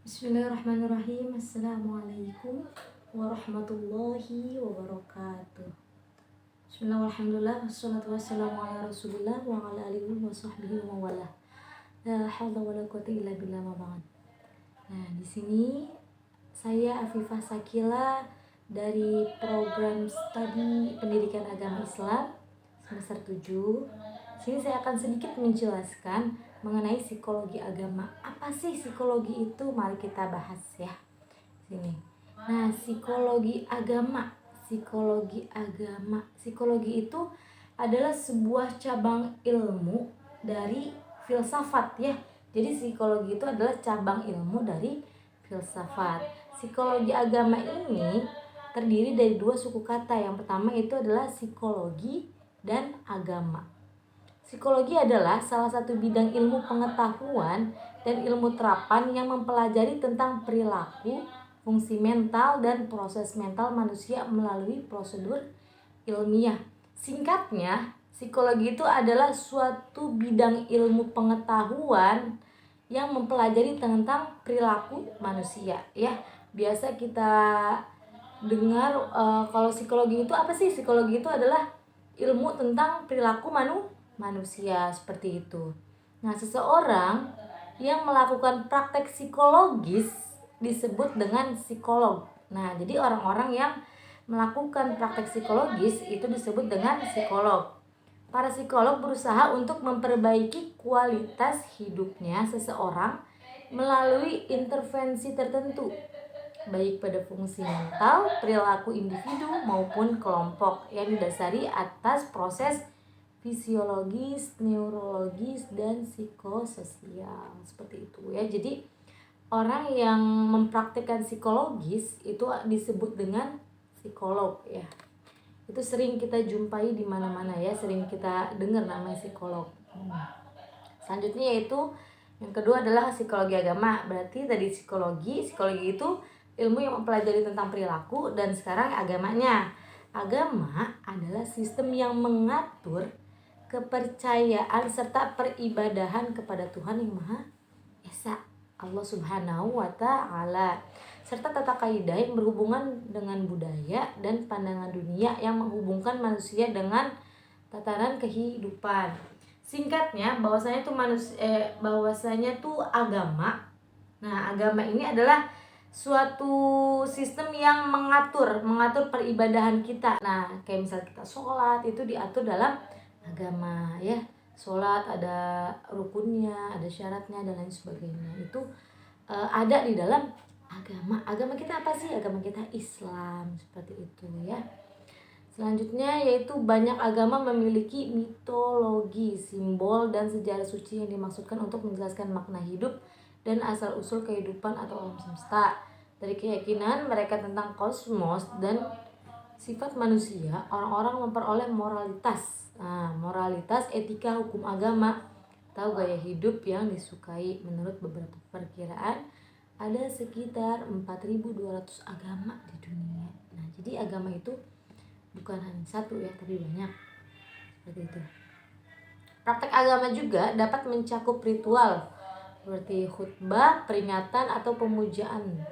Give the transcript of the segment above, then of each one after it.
Bismillahirrahmanirrahim. Assalamualaikum warahmatullahi wabarakatuh. Bismillahirrahmanirrahim. Wassalatu wassalamu ala rasulillah wa ala alihi wa sahbihi wa wala. La hawla wa la quwwata illa billah ma ba'd. Nah, di sini saya Afifah Sakila dari program studi Pendidikan Agama Islam semester 7. Sini saya akan sedikit menjelaskan mengenai psikologi agama. Apa sih psikologi itu? Mari kita bahas ya. Sini. Nah, psikologi agama. Psikologi itu adalah sebuah cabang ilmu dari filsafat ya. Jadi psikologi itu adalah cabang ilmu dari filsafat. Psikologi agama ini terdiri dari dua suku kata. Yang pertama itu adalah psikologi dan agama. Psikologi adalah salah satu bidang ilmu pengetahuan dan ilmu terapan yang mempelajari tentang perilaku, fungsi mental, dan proses mental manusia melalui prosedur ilmiah. Singkatnya, psikologi itu adalah suatu bidang ilmu pengetahuan yang mempelajari tentang perilaku manusia. Ya, biasa kita dengar kalau psikologi itu apa sih? Psikologi itu adalah ilmu tentang perilaku manusia, seperti itu. Nah, seseorang yang melakukan praktek psikologis disebut dengan psikolog. Nah, jadi orang-orang yang melakukan praktek psikologis itu disebut dengan psikolog. Para psikolog berusaha untuk memperbaiki kualitas hidupnya seseorang melalui intervensi tertentu, baik pada fungsi mental, perilaku individu maupun kelompok yang didasari atas proses fisiologis, neurologis, dan psikososial, seperti itu ya. Jadi orang yang mempraktikkan psikologis itu disebut dengan psikolog ya. Itu sering kita jumpai di mana-mana ya, sering kita dengar namanya psikolog. Selanjutnya yaitu yang kedua adalah psikologi agama. Berarti tadi psikologi itu ilmu yang mempelajari tentang perilaku, dan sekarang agamanya. Agama adalah sistem yang mengatur kepercayaan serta peribadahan kepada Tuhan yang Maha Esa, Allah Subhanahu wa Ta'ala, serta tata kaidah yang berhubungan dengan budaya dan pandangan dunia yang menghubungkan manusia dengan tatanan kehidupan. Singkatnya, bahwasanya tuh agama. Nah, agama ini adalah suatu sistem yang mengatur peribadahan kita. Nah, kayak misal kita sholat itu diatur dalam agama ya. Sholat ada rukunnya, ada syaratnya, dan lain sebagainya. Itu ada di dalam agama. Agama kita apa sih? Agama kita Islam, seperti itu ya. Selanjutnya yaitu banyak agama memiliki mitologi, simbol, dan sejarah suci yang dimaksudkan untuk menjelaskan makna hidup dan asal-usul kehidupan atau alam semesta. Dari keyakinan mereka tentang kosmos dan sifat manusia, orang-orang memperoleh moralitas. Nah, moralitas, etika, hukum agama, atau gaya hidup yang disukai. Menurut beberapa perkiraan, ada sekitar 4.200 agama di dunia. Nah, jadi agama itu bukan hanya satu ya, tapi banyak. Seperti itu. Praktek agama juga dapat mencakup ritual seperti khutbah, peringatan, atau pemujaan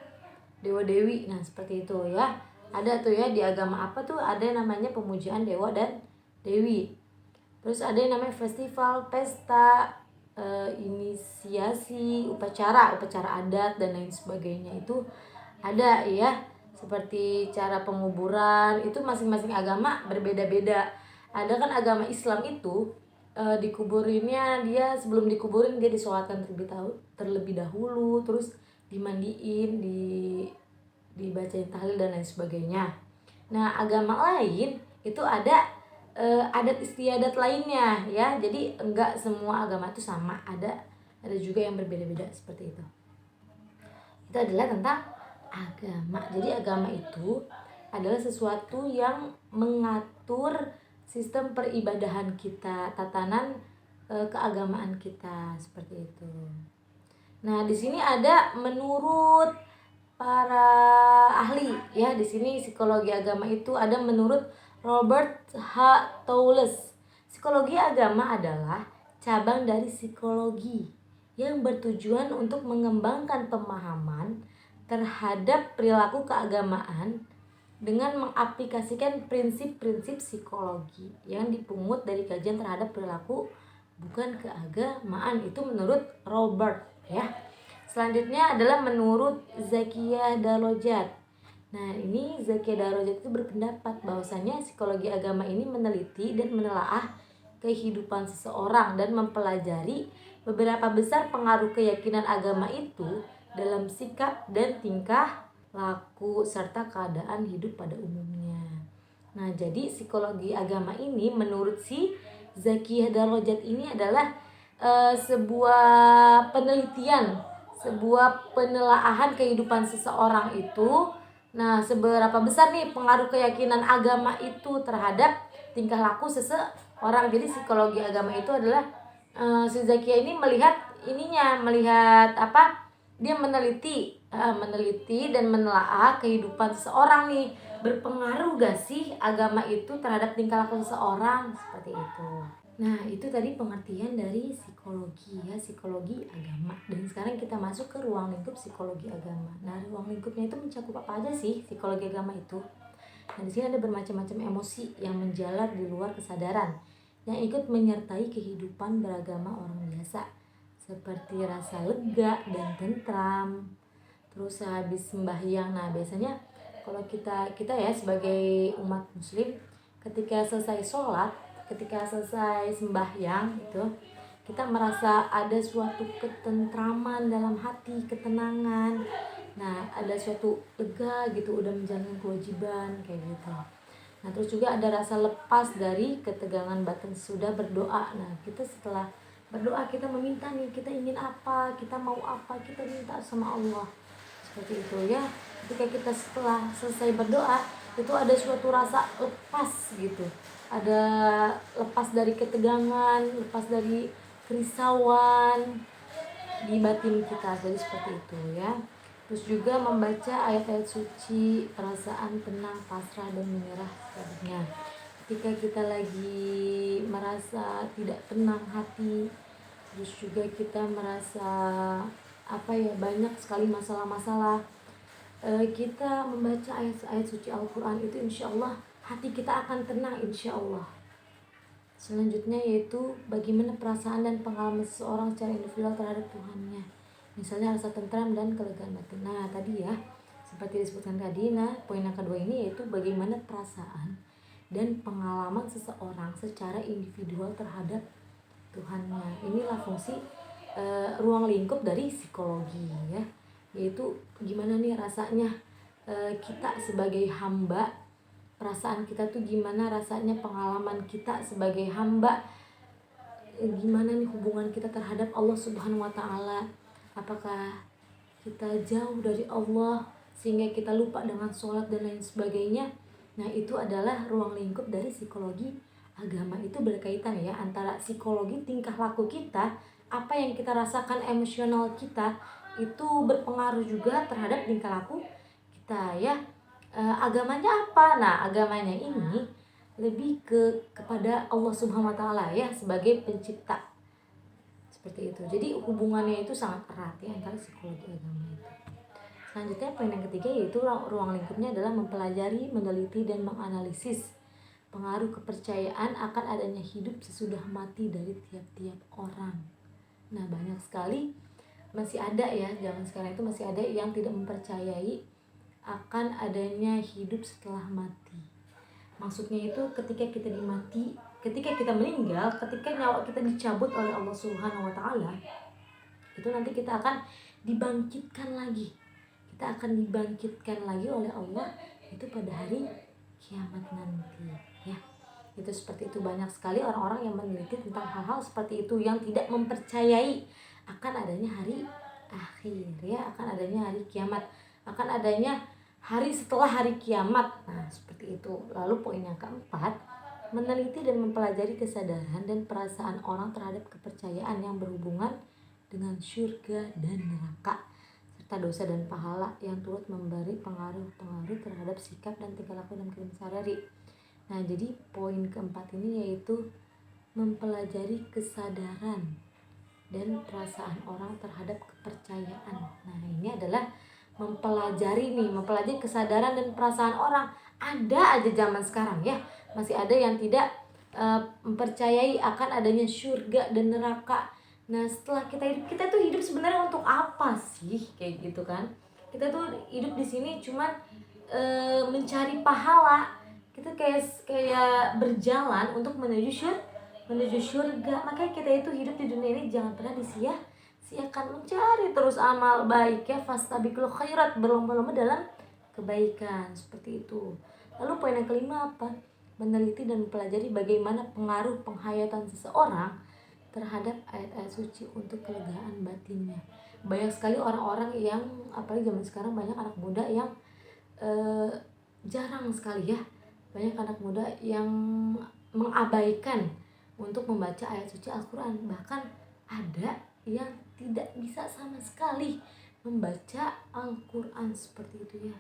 dewa-dewi. Nah, seperti itu ya. Ada tuh ya di agama apa tuh ada namanya pemujaan dewa dan dewi. Terus ada yang namanya festival, pesta, inisiasi, upacara adat, dan lain sebagainya. Itu ada ya. Seperti cara penguburan, itu masing-masing agama berbeda-beda. Ada kan agama Islam itu dikuburinnya, dia sebelum dikuburin dia disolatkan terlebih dahulu, terus dimandiin, dibacain tahlil dan lain sebagainya. Nah, agama lain itu ada adat istiadat lainnya ya. Jadi enggak semua agama itu sama, ada juga yang berbeda-beda seperti itu. Itu adalah tentang agama. Jadi agama itu adalah sesuatu yang mengatur sistem peribadahan kita, tatanan keagamaan kita, seperti itu. Nah, di sini ada menurut para ahli ya, di sini psikologi agama itu ada menurut Robert H. Toules. Psikologi agama adalah cabang dari psikologi yang bertujuan untuk mengembangkan pemahaman terhadap perilaku keagamaan dengan mengaplikasikan prinsip-prinsip psikologi yang dipungut dari kajian terhadap perilaku bukan keagamaan. Itu menurut Robert ya. Selanjutnya adalah menurut Zakia Darojat. Nah, ini Zakia Darojat itu berpendapat bahwasanya psikologi agama ini meneliti dan menelaah kehidupan seseorang dan mempelajari beberapa besar pengaruh keyakinan agama itu dalam sikap dan tingkah laku serta keadaan hidup pada umumnya. Nah, jadi psikologi agama ini menurut si Zakiyah Darajat ini adalah sebuah penelitian, sebuah penelaahan kehidupan seseorang itu. Nah, seberapa besar nih pengaruh keyakinan agama itu terhadap tingkah laku seseorang. Jadi psikologi agama itu adalah si Zakiyah ini melihat apa? Dia meneliti dan menelaah kehidupan seseorang nih, berpengaruh gak sih agama itu terhadap tingkah laku seseorang, seperti itu. Nah, itu tadi pengertian dari psikologi ya, psikologi agama. Dan sekarang kita masuk ke ruang lingkup psikologi agama. Nah, ruang lingkupnya itu mencakup apa aja sih psikologi agama itu? Nah, di sini ada bermacam-macam emosi yang menjalar di luar kesadaran yang ikut menyertai kehidupan beragama orang biasa, seperti rasa lega dan tentram. Terus habis sembahyang, nah biasanya kalau kita ya sebagai umat muslim, ketika selesai sholat, ketika selesai sembahyang itu, kita merasa ada suatu ketentraman dalam hati, ketenangan. Nah, ada suatu lega gitu, udah menjalankan kewajiban kayak gitu. Nah, terus juga ada rasa lepas dari ketegangan batin sudah berdoa. Nah, kita setelah berdoa, kita meminta nih, kita ingin apa, kita mau apa, kita minta sama Allah. Seperti itu ya. Ketika kita setelah selesai berdoa, itu ada suatu rasa lepas gitu. Ada lepas dari ketegangan, lepas dari kerisauan di batin kita. Jadi seperti itu ya. Terus juga membaca ayat-ayat suci, perasaan tenang, pasrah dan menyerah sebenarnya. Ketika kita lagi merasa tidak tenang hati, terus juga kita merasa banyak sekali masalah-masalah, kita membaca ayat-ayat suci Al-Quran itu, insya Allah hati kita akan tenang, insya Allah. Selanjutnya yaitu bagaimana perasaan dan pengalaman seseorang secara individual terhadap Tuhannya. Misalnya rasa tentram dan kelegaan batin. Nah, tadi ya, seperti disebutkan tadi, nah poin yang kedua ini yaitu bagaimana perasaan dan pengalaman seseorang secara individual terhadap Tuhannya. Inilah fungsi ruang lingkup dari psikologi ya, yaitu gimana nih rasanya kita sebagai hamba, perasaan kita tuh gimana rasanya, pengalaman kita sebagai hamba, gimana nih hubungan kita terhadap Allah Subhanahu wa Ta'ala. Apakah kita jauh dari Allah sehingga kita lupa dengan sholat dan lain sebagainya. Nah, itu adalah ruang lingkup dari psikologi agama. Itu berkaitan ya antara psikologi tingkah laku kita, apa yang kita rasakan, emosional kita itu berpengaruh juga terhadap tingkah laku kita ya. Agamanya apa? Nah, agamanya ini lebih kepada Allah Subhanahu wa Ta'ala ya, sebagai pencipta. Seperti itu. Jadi hubungannya itu sangat erat ya antara psikologi agama itu. Selanjutnya poin yang ketiga yaitu ruang lingkupnya adalah mempelajari, meneliti dan menganalisis pengaruh kepercayaan akan adanya hidup sesudah mati dari tiap-tiap orang. Nah, banyak sekali masih ada ya, zaman sekarang itu masih ada yang tidak mempercayai akan adanya hidup setelah mati. Maksudnya itu ketika kita meninggal, ketika nyawa kita dicabut oleh Allah Subhanahu wa Ta'ala, itu nanti kita akan dibangkitkan lagi. Kita akan dibangkitkan lagi oleh Allah itu pada hari kiamat nanti ya. Itu seperti itu. Banyak sekali orang-orang yang meneliti tentang hal-hal seperti itu, yang tidak mempercayai akan adanya hari akhir ya, akan adanya hari kiamat, akan adanya hari setelah hari kiamat. Nah, seperti itu. Lalu poin yang keempat, meneliti dan mempelajari kesadaran dan perasaan orang terhadap kepercayaan yang berhubungan dengan surga dan neraka, serta dosa dan pahala yang turut memberi pengaruh terhadap sikap dan tingkah laku dalam kehidupan sehari-hari. Nah, jadi poin keempat ini yaitu mempelajari kesadaran dan perasaan orang terhadap kepercayaan. Nah, ini adalah mempelajari kesadaran dan perasaan orang. Ada aja zaman sekarang ya, masih ada yang tidak mempercayai akan adanya surga dan neraka. Nah, setelah kita tuh hidup sebenarnya untuk apa sih, kayak gitu kan? Kita tuh hidup di sini cuman mencari pahala. Kita kayak berjalan untuk menuju surga. Makanya kita itu hidup di dunia ini jangan pernah sia-siakan, mencari terus amal baik ya, fastabiqul khairat, berlomba-lomba dalam kebaikan, seperti itu. Lalu poin yang kelima apa? Meneliti dan mempelajari bagaimana pengaruh penghayatan seseorang terhadap ayat-ayat suci untuk kelegaan batinnya. Banyak sekali orang-orang yang, apalagi zaman sekarang, banyak anak muda yang jarang sekali ya, banyak anak muda yang mengabaikan untuk membaca ayat suci Al-Quran. Bahkan ada yang tidak bisa sama sekali membaca Al-Quran, seperti itu ya.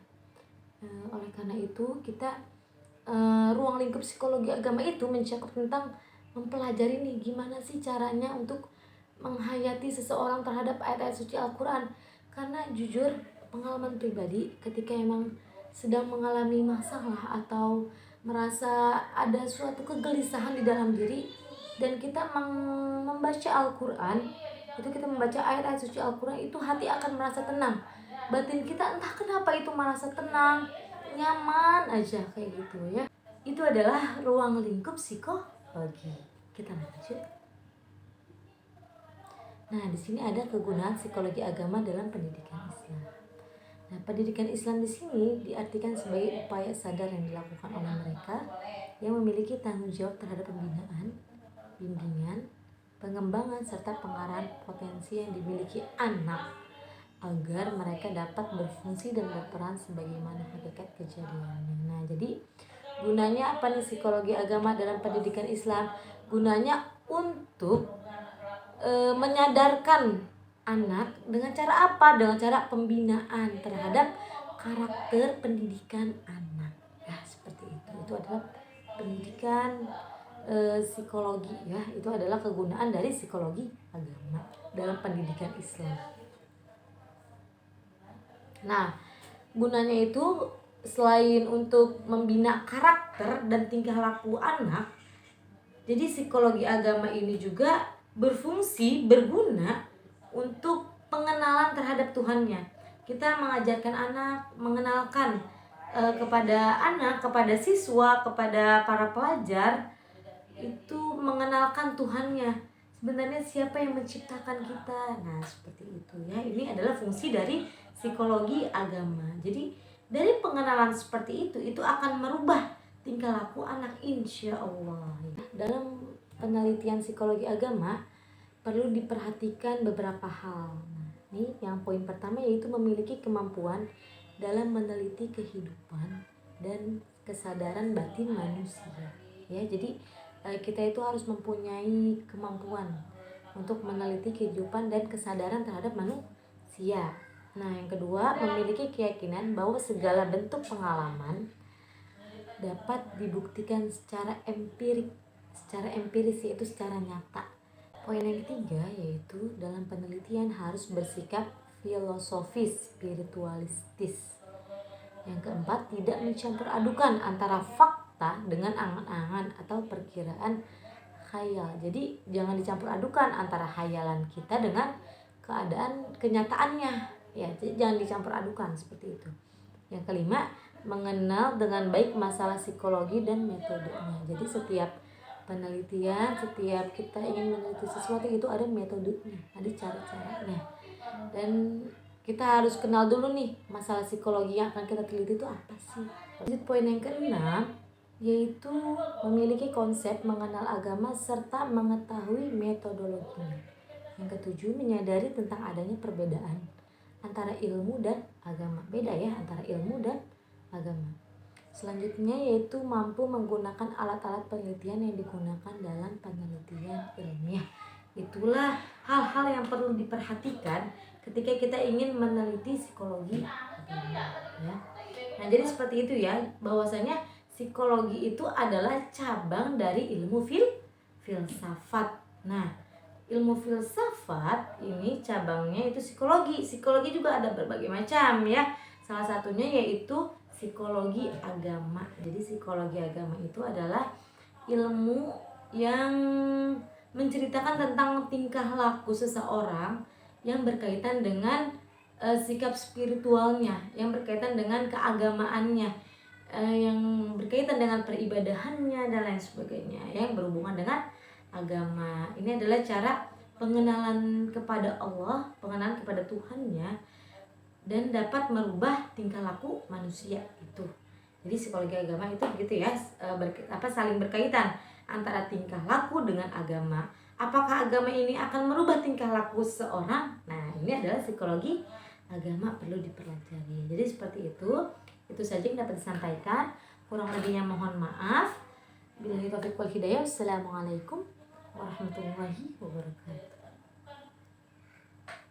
Oleh karena itu kita ruang lingkup psikologi agama itu mencakup tentang mempelajari nih gimana sih caranya untuk menghayati seseorang terhadap ayat-ayat suci Al-Quran. Karena jujur, pengalaman pribadi, ketika emang sedang mengalami masalah atau merasa ada suatu kegelisahan di dalam diri, dan kita membaca Al-Quran, itu kita membaca ayat-ayat suci Al-Quran, itu hati akan merasa tenang. Batin kita entah kenapa itu merasa tenang, nyaman aja kayak gitu ya. Itu adalah ruang lingkup psikologi. Kita lanjut. Nah, di sini ada kegunaan psikologi agama dalam pendidikan Islam. Nah, pendidikan Islam di sini diartikan sebagai upaya sadar yang dilakukan oleh mereka yang memiliki tanggung jawab terhadap pembinaan, bimbingan, pengembangan serta pengarahan potensi yang dimiliki anak agar mereka dapat berfungsi dan berperan sebagaimana hakikat kejadiannya. Nah, jadi gunanya apa nih psikologi agama dalam pendidikan Islam? Gunanya untuk menyadarkan anak dengan cara apa? Dengan cara pembinaan terhadap karakter pendidikan anak. Ya, seperti itu. Itu adalah pendidikan psikologi ya. Itu adalah kegunaan dari psikologi agama dalam pendidikan Islam. Nah, gunanya itu selain untuk membina karakter dan tingkah laku anak, jadi psikologi agama ini juga berguna untuk pengenalan terhadap Tuhannya. Kita mengajarkan anak, mengenalkan kepada siswa, kepada para pelajar, itu mengenalkan Tuhannya. Sebenarnya siapa yang menciptakan kita? Nah, seperti itu ya. Ini adalah fungsi dari psikologi agama. Jadi dari pengenalan seperti itu akan merubah tingkah laku anak, insya Allah. Dalam penelitian psikologi agama perlu diperhatikan beberapa hal. Nah, ini yang poin pertama, yaitu memiliki kemampuan dalam meneliti kehidupan dan kesadaran batin manusia. Ya, jadi kita itu harus mempunyai kemampuan untuk meneliti kehidupan dan kesadaran terhadap manusia. Nah, yang kedua, memiliki keyakinan bahwa segala bentuk pengalaman dapat dibuktikan secara empiris, yaitu secara nyata. Poin yang ketiga, yaitu dalam penelitian harus bersikap filosofis, spiritualistis. Yang keempat, tidak mencampur adukan antara fakta dengan angan-angan atau perkiraan khayal. Jadi jangan dicampur adukan antara khayalan kita dengan kenyataannya. Ya, jadi jangan dicampur adukan seperti itu. Yang kelima, mengenal dengan baik masalah psikologi dan metodenya. Jadi setiap penelitian, setiap kita ingin meneliti sesuatu itu ada metodenya, ada cara-caranya. Dan kita harus kenal dulu nih masalah psikologi yang akan kita teliti itu apa sih. Lanjut poin yang keenam, yaitu memiliki konsep mengenal agama serta mengetahui metodologinya. Yang ketujuh, menyadari tentang adanya perbedaan antara ilmu dan agama. Beda ya antara ilmu dan agama. Selanjutnya yaitu mampu menggunakan alat-alat penelitian yang digunakan dalam penelitian ilmiah. Itulah hal-hal yang perlu diperhatikan ketika kita ingin meneliti psikologi agama ya. Nah, jadi seperti itu ya, bahwasanya psikologi itu adalah cabang dari ilmu filsafat. Nah, ilmu filsafat ini cabangnya itu psikologi. Psikologi juga ada berbagai macam ya. Salah satunya yaitu psikologi agama. Jadi psikologi agama itu adalah ilmu yang menceritakan tentang tingkah laku seseorang yang berkaitan dengan sikap spiritualnya, yang berkaitan dengan keagamaannya, yang berkaitan dengan peribadahannya dan lain sebagainya, yang berhubungan dengan agama. Ini adalah cara pengenalan kepada Allah, pengenalan kepada Tuhannya, dan dapat merubah tingkah laku manusia itu. Jadi psikologi agama itu begitu ya, saling berkaitan antara tingkah laku dengan agama. Apakah agama ini akan merubah tingkah laku seseorang? Nah, ini adalah psikologi agama, perlu dipelajari. Jadi seperti itu. Itu saja yang dapat disampaikan. Kurang lebihnya mohon maaf. Billahi taufiq wal hidayah. Wassalamualaikum warahmatullahi wabarakatuh.